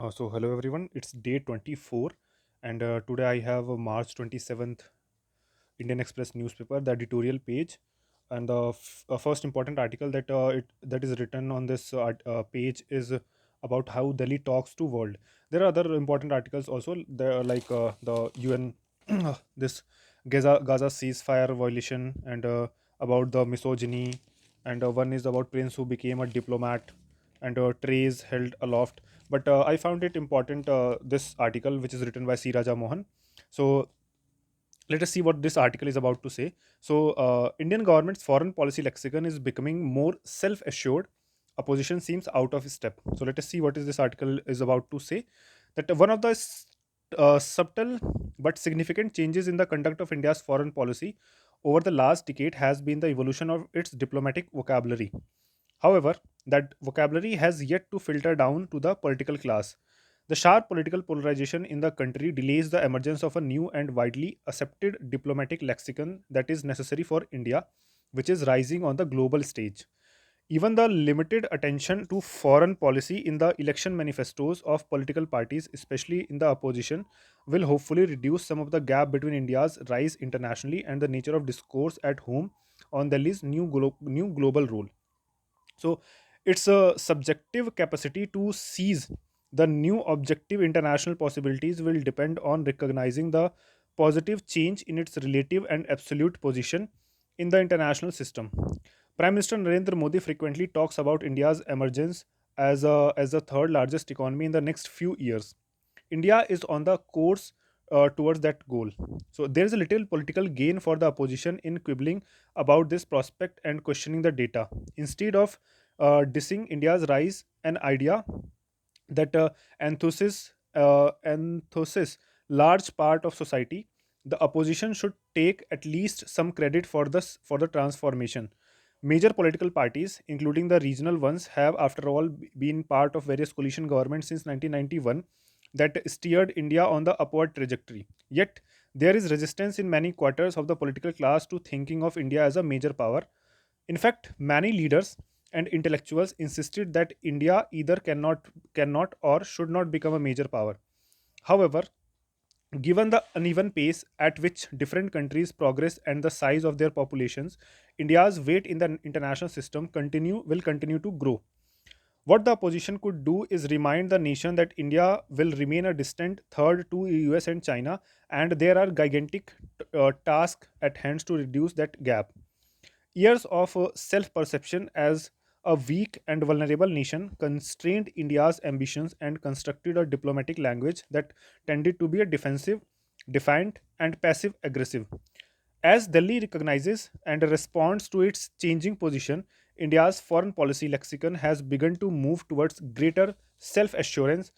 Hello everyone. It's day 24, and today I have March 27th Indian Express newspaper, the editorial page, and the first important article that is written on this page is about how Delhi talks to world. There are other important articles also. There are like the UN this Gaza ceasefire violation and about the misogyny, and one is about Prince who became a diplomat and trays held aloft. But I found it important, this article which is written by C Raja Mohan. So let us see what this article is about to say. So, Indian government's foreign policy lexicon is becoming more self-assured. Opposition seems out of step. So, let us see what is this article is about to say. That one of the subtle but significant changes in the conduct of India's foreign policy over the last decade has been the evolution of its diplomatic vocabulary. However, that vocabulary has yet to filter down to the political class. The sharp political polarization in the country delays the emergence of a new and widely accepted diplomatic lexicon that is necessary for India, which is rising on the global stage. Even the limited attention to foreign policy in the election manifestos of political parties, especially in the opposition, will hopefully reduce some of the gap between India's rise internationally and the nature of discourse at home on Delhi's new global role. So it's a subjective capacity to seize the new objective international possibilities will depend on recognizing the positive change in its relative and absolute position in the international system. Prime Minister Narendra Modi frequently talks about India's emergence as the third largest economy in the next few years. India is on the course towards that goal. So there is a little political gain for the opposition in quibbling about this prospect and questioning the data. Instead of dissing India's rise, an idea that enthuses large part of society, the opposition should take at least some credit for this for the transformation. Major political parties, including the regional ones, have, after all, been part of various coalition governments since 1991 that steered India on the upward trajectory. Yet, there is resistance in many quarters of the political class to thinking of India as a major power. In fact, many leaders and intellectuals insisted that India either cannot or should not become a major power. However, given the uneven pace at which different countries progress and the size of their populations, India's weight in the international system continue to grow. What the opposition could do is remind the nation that India will remain a distant third to US and China, and there are gigantic tasks at hand to reduce that gap. Years of self perception as a weak and vulnerable nation constrained India's ambitions and constructed a diplomatic language that tended to be a defensive, defiant, and passive aggressive. As Delhi recognizes and responds to its changing position, India's foreign policy lexicon has begun to move towards greater self assurance.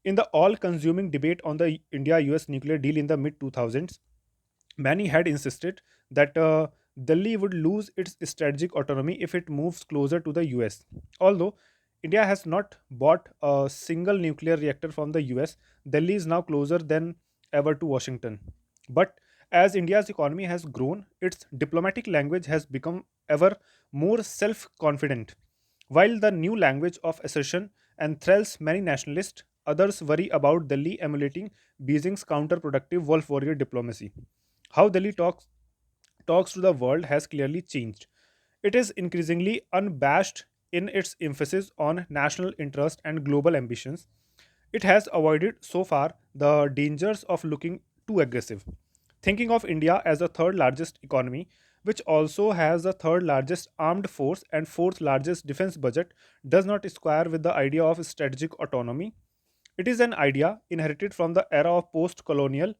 In the all consuming debate on the India US nuclear deal in the mid 2000s, many had insisted that Delhi would lose its strategic autonomy if it moves closer to the US. Although India has not bought a single nuclear reactor from the US, Delhi is now closer than ever to Washington. But as India's economy has grown, its diplomatic language has become ever more self confident. While the new language of assertion enthralls many nationalists, others worry about Delhi emulating Beijing's counterproductive wolf warrior diplomacy. How Delhi talks to the world has clearly changed. It is increasingly unabashed in its emphasis on national interest and global ambitions. It has avoided so far the dangers of looking too aggressive. Thinking of India as the third largest economy, which also has the third largest armed force and fourth largest defense budget, does not square with the idea of strategic autonomy. It is an idea inherited from the era of post colonial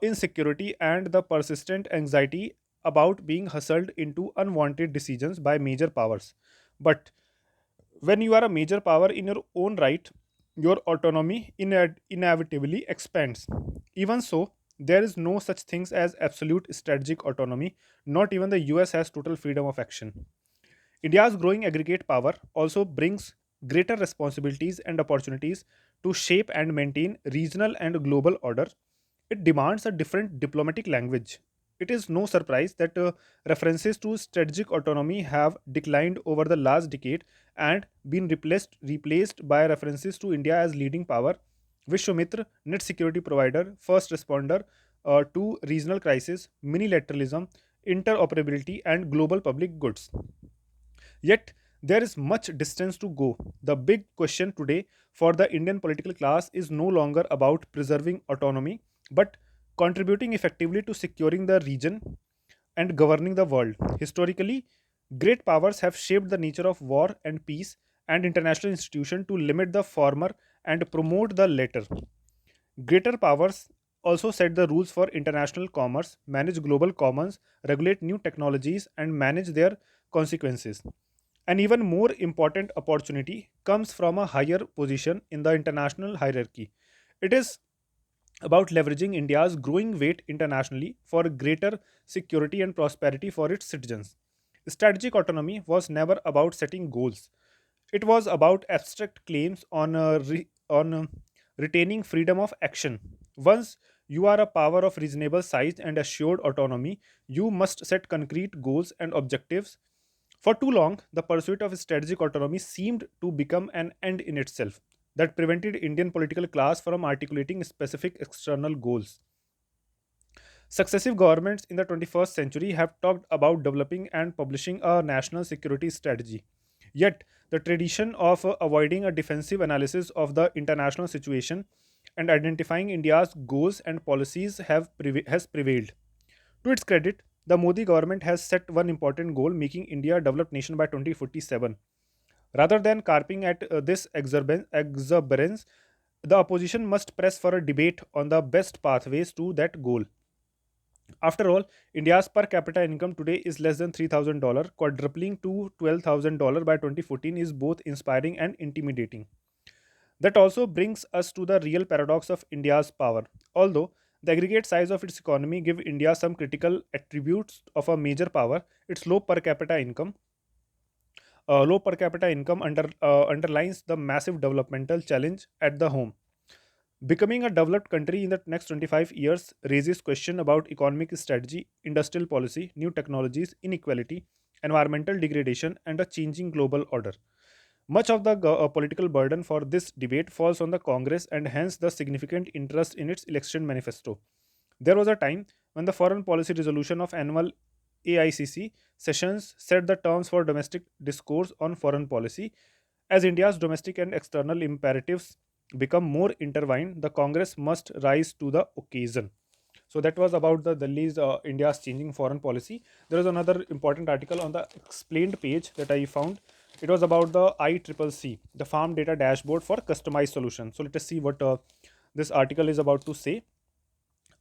insecurity and the persistent anxiety about being hustled into unwanted decisions by major powers. But when you are a major power in your own right, your autonomy inevitably expands. Even so, there is no such things as absolute strategic autonomy. Not even the US has total freedom of action. India's growing aggregate power also brings greater responsibilities and opportunities to shape and maintain regional and global order. It demands a different diplomatic language. It is no surprise that references to strategic autonomy have declined over the last decade and been replaced by references to India as leading power, Vishwamitra, net security provider, first responder to regional crisis, minilateralism, interoperability, and global public goods. Yet, there is much distance to go. The big question today for the Indian political class is no longer about preserving autonomy, but contributing effectively to securing the region and governing the world. Historically, great powers have shaped the nature of war and peace and international institutions to limit the former and promote the latter. Greater powers also set the rules for international commerce, manage global commons, regulate new technologies, and manage their consequences. An even more important opportunity comes from a higher position in the international hierarchy. It is about leveraging India's growing weight internationally for greater security and prosperity for its citizens. Strategic autonomy was never about setting goals. It was about abstract claims on retaining freedom of action. Once you are a power of reasonable size and assured autonomy, you must set concrete goals and objectives. For too long, the pursuit of strategic autonomy seemed to become an end in itself that prevented Indian political class from articulating specific external goals. Successive governments in the 21st century have talked about developing and publishing a national security strategy. Yet, the tradition of avoiding a defensive analysis of the international situation and identifying India's goals and policies has prevailed. To its credit, the Modi government has set one important goal, making India a developed nation by 2047. Rather than carping at this exuberance, the opposition must press for a debate on the best pathways to that goal. After all, India's per capita income today is less than $3,000. Quadrupling to $12,000 by 2014 is both inspiring and intimidating. That also brings us to the real paradox of India's power. Although the aggregate size of its economy give India some critical attributes of a major power, its low per capita income underlines the massive developmental challenge at the home. Becoming a developed country in the next 25 years raises question about economic strategy, industrial policy, new technologies, inequality, environmental degradation, and a changing global order. Much of the political burden for this debate falls on the Congress and hence the significant interest in its election manifesto. There was a time when the foreign policy resolution of annual AICC sessions set the terms for domestic discourse on foreign policy. As India's domestic and external imperatives become more intertwined, the Congress must rise to the occasion. So that was about the Delhi's India's changing foreign policy. There is another important article on the explained page that I found. It was about the ICCC, the Farm Data Dashboard for Customized Solutions. So let us see what this article is about to say.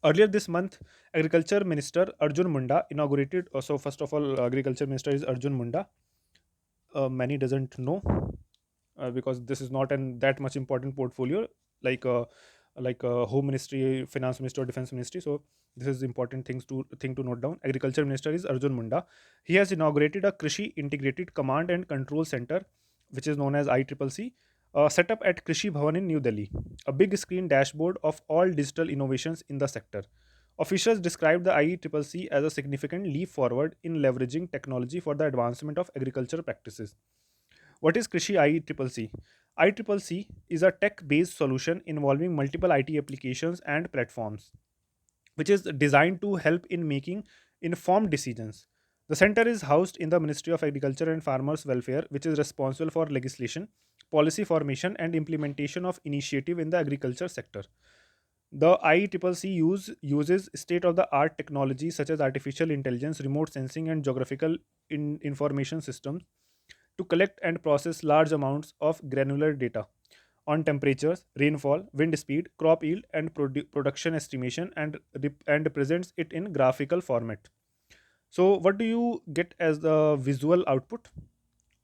Earlier this month, Agriculture Minister Arjun Munda inaugurated. So first of all, Agriculture Minister is Arjun Munda. Many doesn't know because this is not an that much important portfolio like Home Ministry, Finance Ministry, or Defense Ministry. So this is important thing to note down. Agriculture Minister is Arjun Munda. He has inaugurated a Krishi Integrated Command and Control Center, which is known as ICCC, set up at Krishi Bhavan in New Delhi, a big screen dashboard of all digital innovations in the sector. Officials described the IECC as a significant leap forward in leveraging technology for the advancement of agriculture practices. What is Krishi IEEE? IEEE is a tech based solution involving multiple IT applications and platforms, which is designed to help in making informed decisions. The center is housed in the Ministry of Agriculture and Farmers Welfare, which is responsible for legislation, policy formation, and implementation of initiative in the agriculture sector. The uses state of the art technology such as artificial intelligence, remote sensing, and geographical information systems to collect and process large amounts of granular data on temperatures, rainfall, wind speed, crop yield, and production estimation, and presents it in graphical format. So, what do you get as the visual output?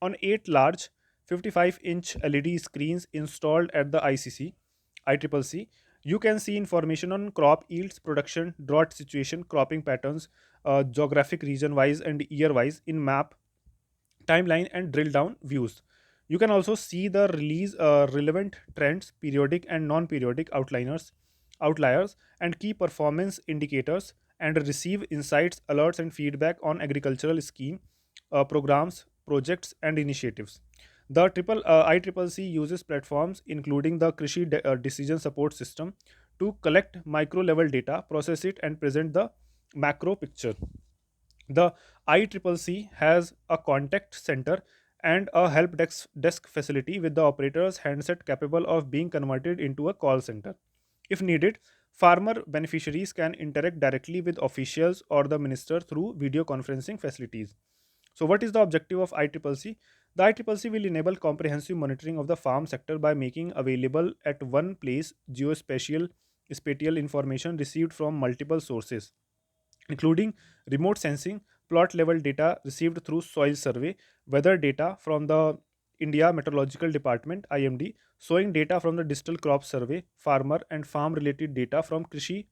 On 8 large 55-inch LED screens installed at the ICCC, you can see information on crop yields, production, drought situation, cropping patterns, geographic region wise and year wise in map, timeline, and drill down views. You can also see the release relevant trends, periodic and non-periodic outliers, and key performance indicators, and receive insights, alerts, and feedback on agricultural scheme, programs, projects, and initiatives. The ICCC uses platforms including the Decision Support System to collect micro level data, process it, and present the macro picture. The ICCC has a contact center and a desk facility with the operator's handset capable of being converted into a call center. If needed, farmer beneficiaries can interact directly with officials or the minister through video conferencing facilities. So, what is the objective of ICCC? The ICCC will enable comprehensive monitoring of the farm sector by making available at one place geospatial spatial information received from multiple sources, including remote sensing, plot level data received through soil survey, weather data from the India Meteorological Department (IMD), sowing data from the Digital Crop Survey, farmer and farm related data from Krishi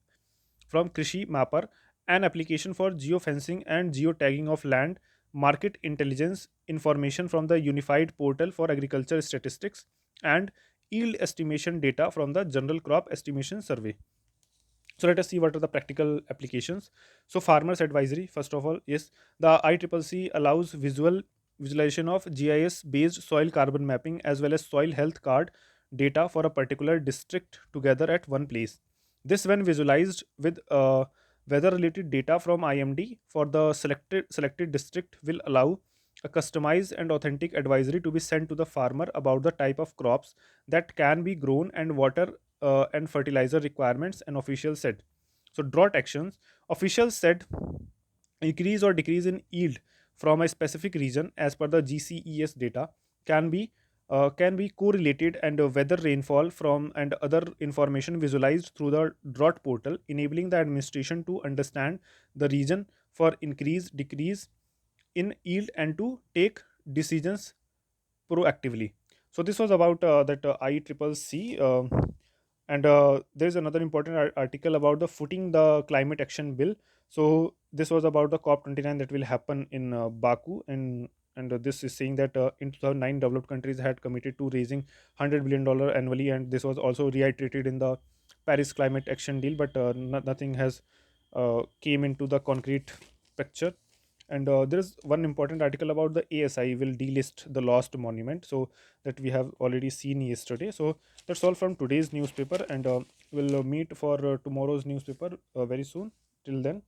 Mapper, an application for geofencing and geotagging of land, market intelligence information from the Unified Portal for Agriculture Statistics, and yield estimation data from the General Crop Estimation Survey. So let us see what are the practical applications. So farmers advisory, first of all, is the ICCC allows visualization of GIS based soil carbon mapping as well as soil health card data for a particular district together at one place. This, when visualized with weather related data from IMD for the selected district, will allow a customized and authentic advisory to be sent to the farmer about the type of crops that can be grown and water and fertilizer requirements an official said. So drought actions, officials said increase or decrease in yield from a specific region as per the GCES data can be correlated, and weather rainfall from and other information visualized through the drought portal, enabling the administration to understand the region for increase decrease in yield and to take decisions proactively. So this was about that ICCC. And there's another important article about the footing the climate action bill. So this was about the COP29 that will happen in Baku, and this is saying that in 2009 developed countries had committed to raising $100 billion annually, and this was also reiterated in the Paris climate action deal, but nothing has came into the concrete picture. And there is one important article about the ASI will delist the lost monument, so that we have already seen yesterday. So that's all from today's newspaper, and we'll meet for tomorrow's newspaper very soon. Till then,